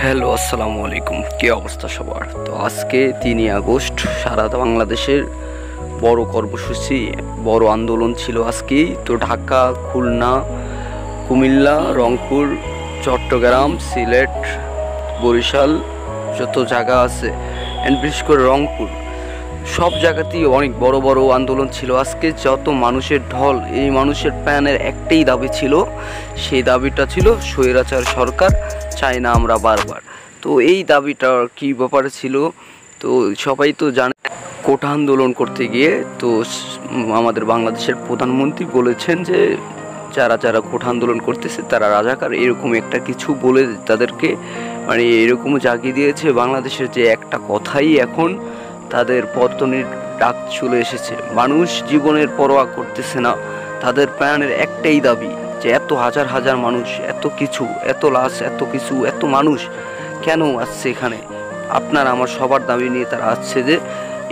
Hello, আসসালামু আলাইকুম। কী অবস্থা সবার? তো আজকে 3ই আগস্ট সারা বাংলাদেশের বড় কর্মসূচি, বড় আন্দোলন ছিল আজকেই। তো ঢাকা, খুলনা, কুমিল্লা, রংপুর, চট্টগ্রাম, সিলেট, বরিশাল, যত জায়গা আছে অ্যান্ড বিশেষ করে রংপুর, সব জায়গাতেই অনেক বড় বড় আন্দোলন ছিল আজকে। যত মানুষের ঢল, এই মানুষের প্রাণের একটাই দাবি ছিল, সেই দাবিটা ছিল স্বৈরাচার সরকার চাই না আমরা বারবার। তো এই দাবিটা কী ব্যাপারে ছিল, তো সবাই তো জানে। কোটা আন্দোলন করতে গিয়ে তো আমাদের বাংলাদেশের প্রধানমন্ত্রী বলেছেন যে যারা যারা কোটা আন্দোলন করতেছে তারা রাজাকার, এরকম একটা কিছু বলে তাদেরকে মানে এরকম জাগিয়ে দিয়েছে। বাংলাদেশের যে একটা কথাই এখন তাদের পতনের ডাক চলে এসেছে। মানুষ জীবনের পরোয়া করতেছে না, তাদের প্রাণের একটাই দাবি যে এত হাজার হাজার মানুষ, এত কিছু, এত লাশ, এত কিছু, এত মানুষ কেন আসছে এখানে? আপনার আমার সবার দাবি নিয়ে তারা আসছে যে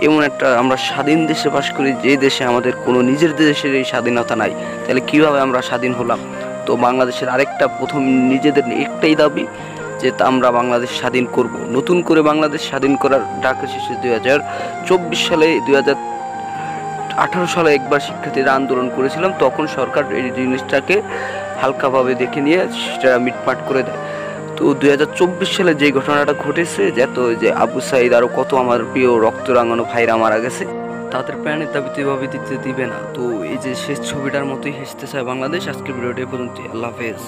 এমন একটা আমরা স্বাধীন দেশে বাস করি, যে দেশে আমাদের কোনো নিজের দেশের এই স্বাধীনতা নাই, তাহলে কীভাবে আমরা স্বাধীন হলাম? তো বাংলাদেশের আরেকটা প্রথম নিজেদের একটাই দাবি যে আমরা বাংলাদেশ স্বাধীন করব, নতুন করে বাংলাদেশ স্বাধীন করার ডাক এসেছে 2024 সালে। 2018 সালে একবার শিক্ষার্থীরা আন্দোলন করেছিলাম, তখন সরকার এই জিনিসটাকে হালকাভাবে দেখে নিয়ে সেটা মিটমাট করে দেয়। তো 2024 সালে যে ঘটনাটা ঘটেছে, যে আবু সাইদ আরও কত আমার প্রিয় রক্ত রাঙানো ভাইরা মারা গেছে, তাদের প্রাণের দাবি তো এভাবে দিতে দিবে না। তো এই যে শেষ ছবিটার মতোই হেসতে চায় বাংলাদেশ। আজকের ভিডিওটি পর্যন্ত, আল্লাহ হাফেজ।